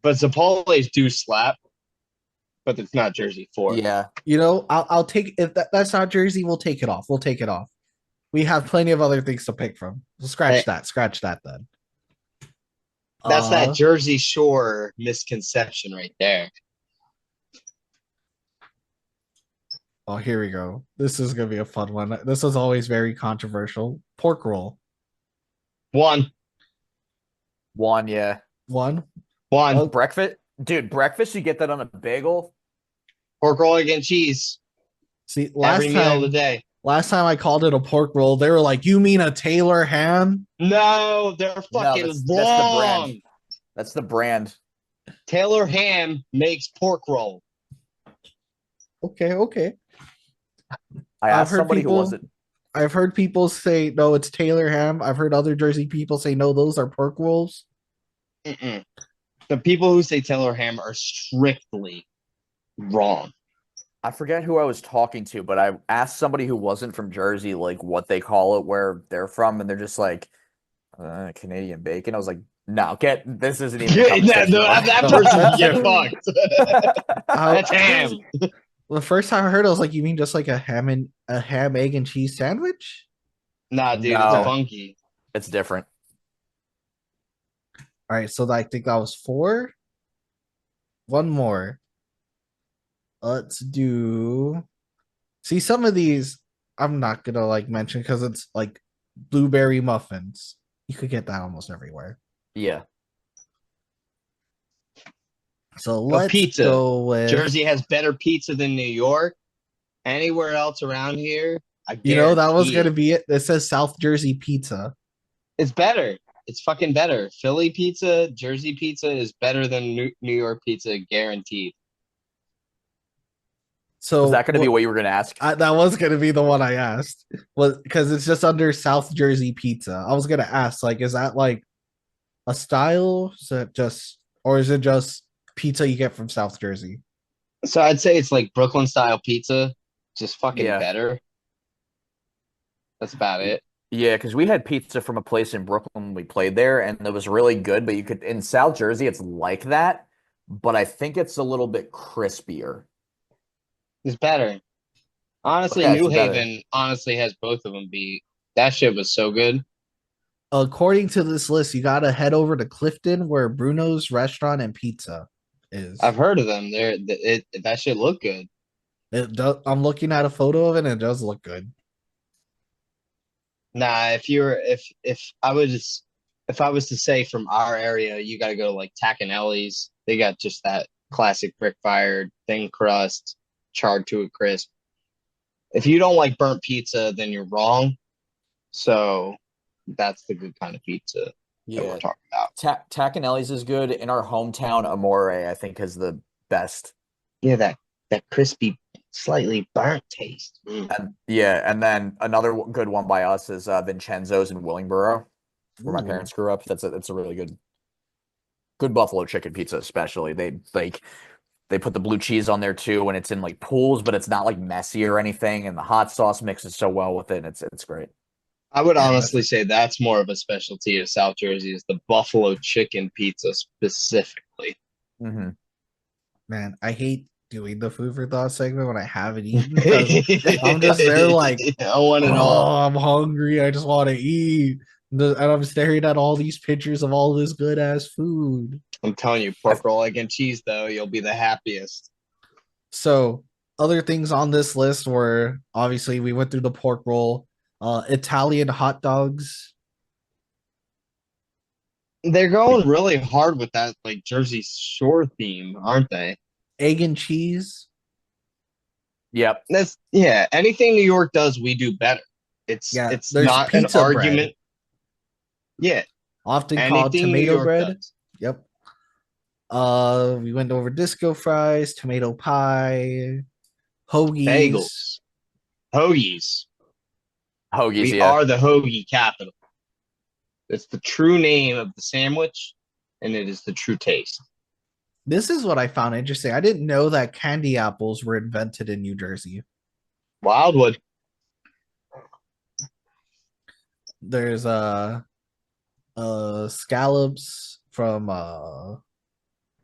But Zappoles do slap, but it's not Jersey 4. Yeah. You know, I'll take if that's not Jersey, we'll take it off. We'll take it off. We have plenty of other things to pick from. So scratch that then. That's that Jersey Shore misconception right there. Oh, here we go. This is gonna be a fun one. This is always very controversial. Pork roll. 1. 1, yeah. 1. Breakfast? Dude, breakfast, you get that on a bagel? Pork roll and cheese. See, Every meal of the day. Last time I called it a pork roll, they were like, "You mean a Taylor ham?" No, they're fucking that's the wrong. brand. That's the brand. Taylor Ham makes pork roll. Okay. I I've asked heard somebody who people. wasn't. I've heard people say no, it's Taylor ham. I've heard other Jersey people say no, those are pork rolls. Mm-mm. The people who say Taylor Ham are strictly wrong. I forget who I was talking to, but I asked somebody who wasn't from Jersey, like what they call it, where they're from, and they're just like Canadian bacon. I was like, no, this isn't even a conversation. That person can get fucked. That's ham. The first time I heard it, I was like, you mean just like a ham, egg, and cheese sandwich? Nah, dude, No. it's funky. It's different. All right, so I think that was 4. One more. Let's do. See, some of these I'm not gonna like mention because it's like blueberry muffins. You could get that almost everywhere. Yeah. So But let's pizza. go with Jersey has better pizza than New York. Anywhere else around here, that was gonna it. be it. It says South Jersey pizza. It's better. It's fucking better. Philly pizza, Jersey pizza is better than New York pizza, guaranteed. So Was that going to be what you were going to ask? that was gonna be the one I asked. Was because it's just under South Jersey pizza. I was gonna ask, like, is that like a style? Is it just or is it just pizza you get from South Jersey? So I'd say it's like Brooklyn style pizza, just fucking Yeah. better. That's about it. Yeah, because we had pizza from a place in Brooklyn when we played there, and it was really good. But you could in South Jersey, it's like that, but I think it's a little bit crispier. It's better. Honestly, Yeah, New it's better. Haven honestly has both of them beat. That shit was so good. According to this list, you gotta head over to Clifton where Bruno's Restaurant and Pizza is. I've heard of them. That shit look good. I'm looking at a photo of it and it does look good. Nah, if I was to say from our area, you got to go to like Tacanelli's. They got just that classic brick fired thin crust, charred to a crisp. If you don't like burnt pizza, then you're wrong. So that's the good kind of pizza that we're talking about. Tacanelli's is good. In our hometown, Amore, I think, is the best. Yeah, that crispy, slightly burnt taste. And then another good one by us is Vincenzo's in Willingboro, where my parents grew up. That's a really good buffalo chicken pizza, especially. They put the blue cheese on there too, and it's in like pools, but it's not like messy or anything. And the hot sauce mixes so well with it. It's great. I would honestly say that's more of a specialty of South Jersey is the buffalo chicken pizza specifically. Mm-hmm. Man, I hate doing the food for thought segment when I haven't eaten because I'm just there like, I'm hungry. I just want to eat. And I'm staring at all these pictures of all this good ass food. I'm telling you, pork roll, egg, and cheese, though, you'll be the happiest. So, other things on this list were obviously we went through the pork roll, Italian hot dogs. They're going really hard with that, like Jersey Shore theme, aren't they? Egg and cheese. Yep. Anything New York does, we do better. It's not an argument. Bread. Yeah. Often called tomato bread. Does. Yep. We went over disco fries, tomato pie, hoagies. Hoagies. We are the hoagie capital. It's the true name of the sandwich, and it is the true taste. This is what I found interesting. I didn't know that candy apples were invented in New Jersey. Wildwood. There's scallops from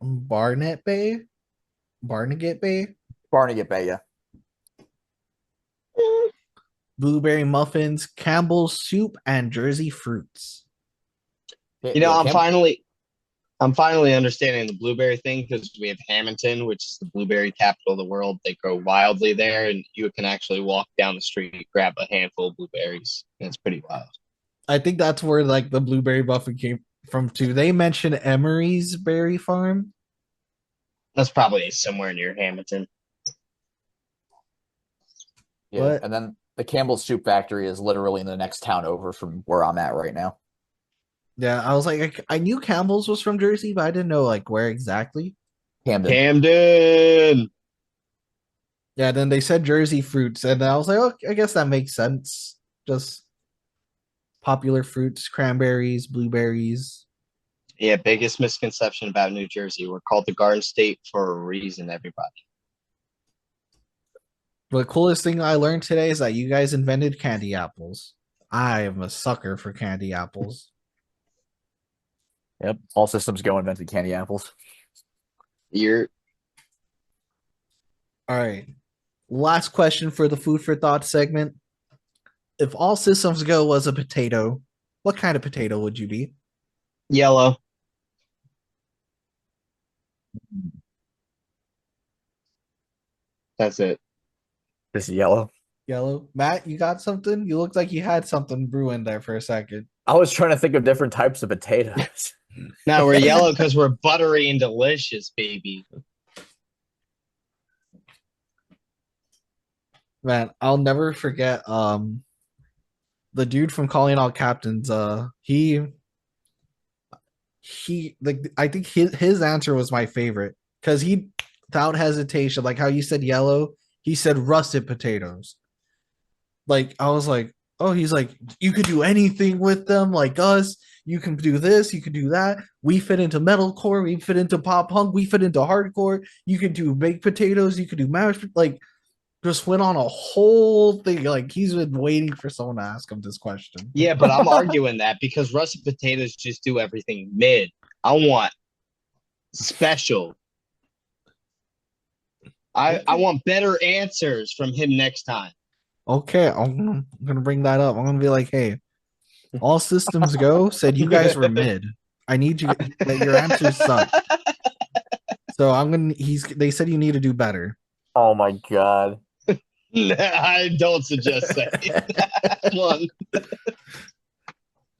Barnegat Bay, yeah. Blueberry muffins, Campbell's soup, and Jersey fruits. I'm finally understanding the blueberry thing because we have Hamilton, which is the blueberry capital of the world. They grow wildly there, and you can actually walk down the street, grab a handful of blueberries, and it's pretty wild. I think that's where like the blueberry muffin came from too. They mentioned Emery's Berry Farm. That's probably somewhere near Hamilton. Yeah, what? And then the Campbell's Soup Factory is literally in the next town over from where I'm at right now. Yeah, I was like, I knew Campbell's was from Jersey, but I didn't know like where exactly. Camden. Camden. Yeah, then they said Jersey fruits, and I was like, oh, I guess that makes sense. Just popular fruits, cranberries, blueberries. Yeah, biggest misconception about New Jersey. We're called the Garden State for a reason, everybody. The coolest thing I learned today is that you guys invented candy apples. I am a sucker for candy apples. Yep. All systems go invented candy apples. You're All right. Last question for the food for thought segment. If all systems go was a potato, what kind of potato would you be? yellow. That's it. This is yellow. Yellow. Matt, you got something? You looked like you had something brewing there for a second. I was trying to think of different types of potatoes. No, we're yellow because we're buttery and delicious, baby. Man, I'll never forget the dude from Calling All Captains. He like I think his answer was my favorite because he without hesitation, like how you said yellow, he said russet potatoes. Like I was like, oh, he's like, you could do anything with them, like us. You can do this, you can do that. We fit into metalcore, we fit into pop punk, we fit into hardcore. You can do baked potatoes, you could do mashed, like just went on a whole thing. Like he's been waiting for someone to ask him this question. Yeah, but I'm arguing that because russet potatoes just do everything mid. I want special. I want better answers from him next time. Okay, I'm gonna bring that up. I'm gonna be like, hey, all systems go. Said you guys were mid. I need you that your answers suck. So I'm gonna. They said you need to do better. Oh my god. I don't suggest that. One.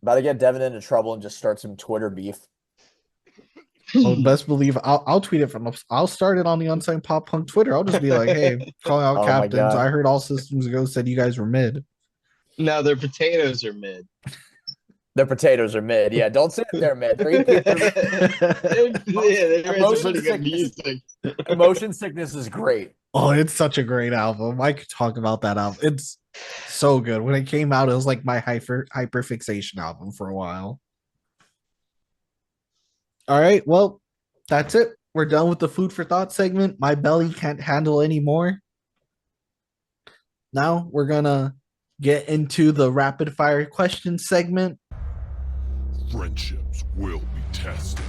About to get Devin into trouble and just start some Twitter beef. Oh, best believe I'll tweet it from. I'll start it on the Unsigned Pop Punk Twitter. I'll just be like, hey, calling out Oh my captains. God. I heard all systems go. Said you guys were mid. No, their potatoes are mid. Their potatoes are mid. Yeah, don't say they're mid. They're mid. There is Emotion pretty good sickness. music. Emotion Sickness is great. Oh, it's such a great album. I could talk about that album. It's so good. When it came out, it was like my hyperfixation album for a while. All right, well, that's it. We're done with the food for thought segment. My belly can't handle anymore. Now we're gonna get into the rapid fire question segment. Friendships will be tested.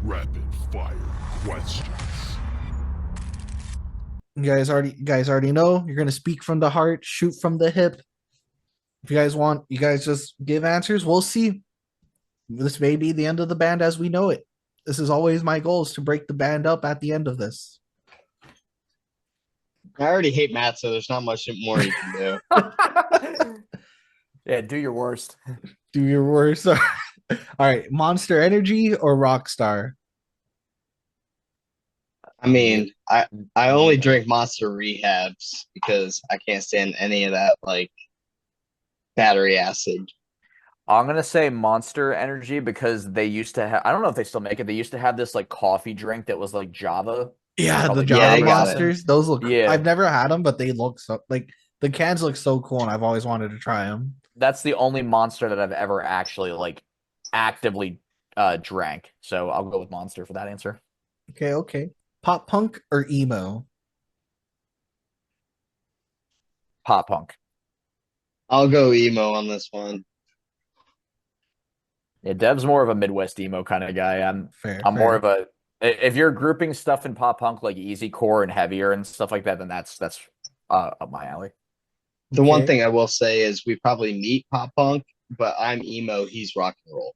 Rapid fire questions. You guys already know. You're gonna speak from the heart, shoot from the hip. If you guys want, you guys just give answers. We'll see. This may be the end of the band as we know it. This is always my goal, is to break the band up at the end of this. I already hate Matt, so there's not much more you can do. Yeah, do your worst. Do your worst. All right, Monster Energy or Rockstar? I mean, I only drink Monster Rehabs because I can't stand any of that like battery acid. I'm gonna say Monster Energy because they used to have. I don't know if they still make it. They used to have this like coffee drink that was like Java. Yeah, the Yeah, Java they got Monsters. Those look. Yeah. I've never had them, but they look so like the cans look so cool, and I've always wanted to try them. That's the only Monster that I've ever actually like actively drank. So I'll go with Monster for that answer. Okay. Pop punk or emo? Pop punk. I'll go emo on this one. Yeah, Dev's more of a Midwest emo kind of guy. I'm Fair. more of a. If you're grouping stuff in pop punk like easy core and heavier and stuff like that, then that's up my alley. The one Okay. thing I will say is we probably meet pop punk, but I'm emo, he's rock and roll.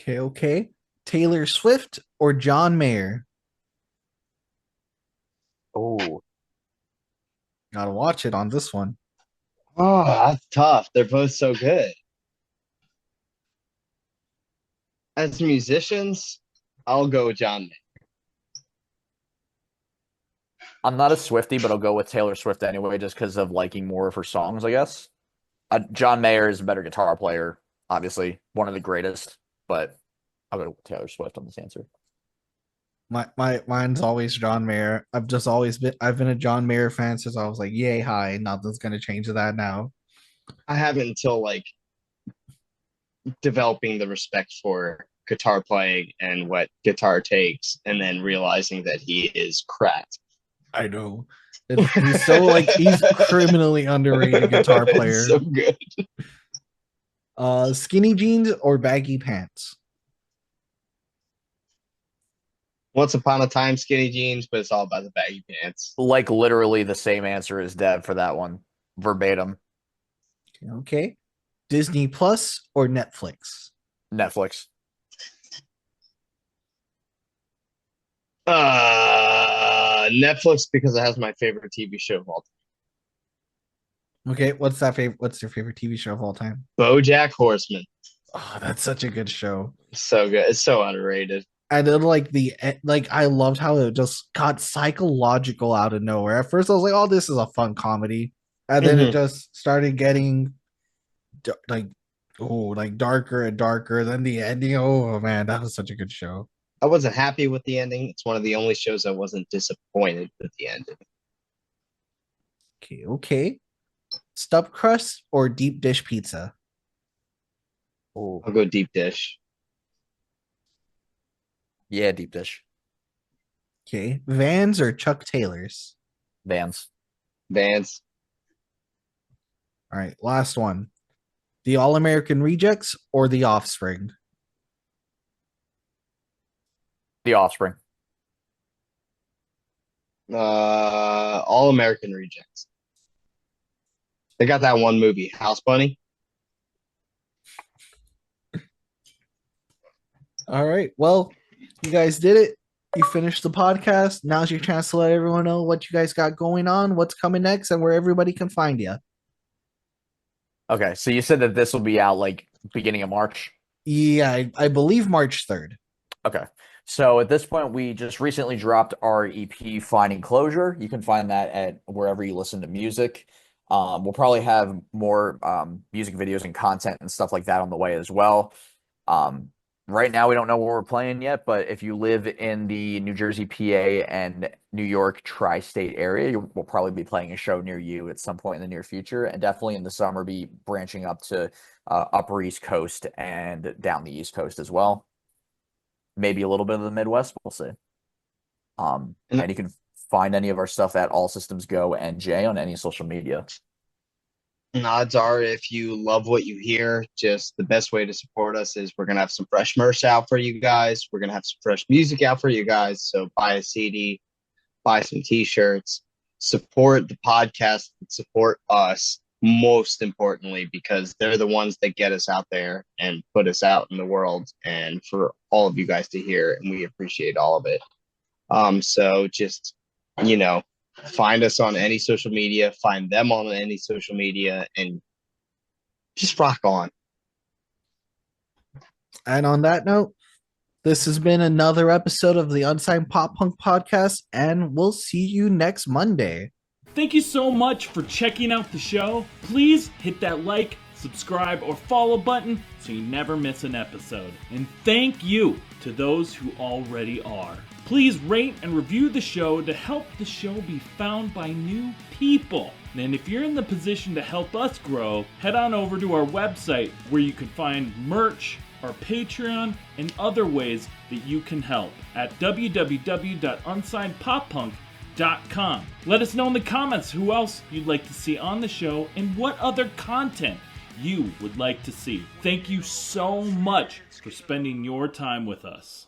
Okay. Taylor Swift or John Mayer? Oh, Gotta watch it on this one. Oh, that's tough. They're both so good. As musicians, I'll go with John Mayer. I'm not a Swiftie, but I'll go with Taylor Swift anyway, just because of liking more of her songs, I guess. John Mayer is a better guitar player, obviously, one of the greatest, but I'll go with Taylor Swift on this answer. Mine's always John Mayer. I've been a John Mayer fan since I was like yay high. Nothing's gonna change that now. I haven't until like developing the respect for guitar playing and what guitar takes, and then realizing that he is crap. I know. He's so like he's criminally underrated guitar player. So good. Skinny jeans or baggy pants? Once upon a time, skinny jeans, but it's all about the baggy pants. Like literally the same answer as Dev for that one, verbatim. Okay. Disney Plus or Netflix? Netflix. Netflix, because it has my favorite TV show of all time. Okay, what's your favorite TV show of all time? BoJack Horseman. Oh, that's such a good show. So good. It's so underrated. And then I loved how it just got psychological out of nowhere. At first I was like, oh, this is a fun comedy. And then it just started getting darker and darker. Then the ending, oh man, that was such a good show. I wasn't happy with the ending. It's one of the only shows I wasn't disappointed with the ending. Okay. Stuffed crust or deep dish pizza? Oh, I'll go deep dish. yeah, deep dish. Okay. Vans or Chuck Taylors? Vans. Vans. All right, last one. The All-American Rejects or The Offspring? The Offspring. All American Rejects. They got that one movie, House Bunny. All right. Well, you guys did it. You finished the podcast. Now's your chance to let everyone know what you guys got going on, what's coming next, and where everybody can find you. Okay, so you said that this will be out like beginning of March? Yeah, I believe March 3rd. Okay. So at this point, we just recently dropped our EP, Finding Closure. You can find that at wherever you listen to music. We'll probably have more music videos and content and stuff like that on the way as well. Right now, we don't know where we're playing yet, but if you live in the New Jersey, PA, and New York tri-state area, we'll probably be playing a show near you at some point in the near future, and definitely in the summer be branching up to Upper East Coast and down the East Coast as well. Maybe a little bit of the Midwest, we'll see. And you can find any of our stuff at All Systems Go NJ on any social media. And odds are, if you love what you hear, just the best way to support us is we're going to have some fresh merch out for you guys. We're going to have some fresh music out for you guys. So buy a CD, buy some t-shirts, support the podcast, support us, most importantly, because they're the ones that get us out there and put us out in the world, and for all of you guys to hear, and we appreciate all of it. So just, find us on any social media, find them on any social media, and just rock on. And on that note, this has been another episode of the Unsigned Pop Punk Podcast, and we'll see you next Monday. Thank you so much for checking out the show. Please hit that like, subscribe, or follow button so you never miss an episode. And thank you to those who already are. Please rate and review the show to help the show be found by new people. And if you're in the position to help us grow, head on over to our website where you can find merch, our Patreon, and other ways that you can help at www.unsignedpoppunk.com. Let us know in the comments who else you'd like to see on the show and what other content you would like to see. Thank you so much for spending your time with us.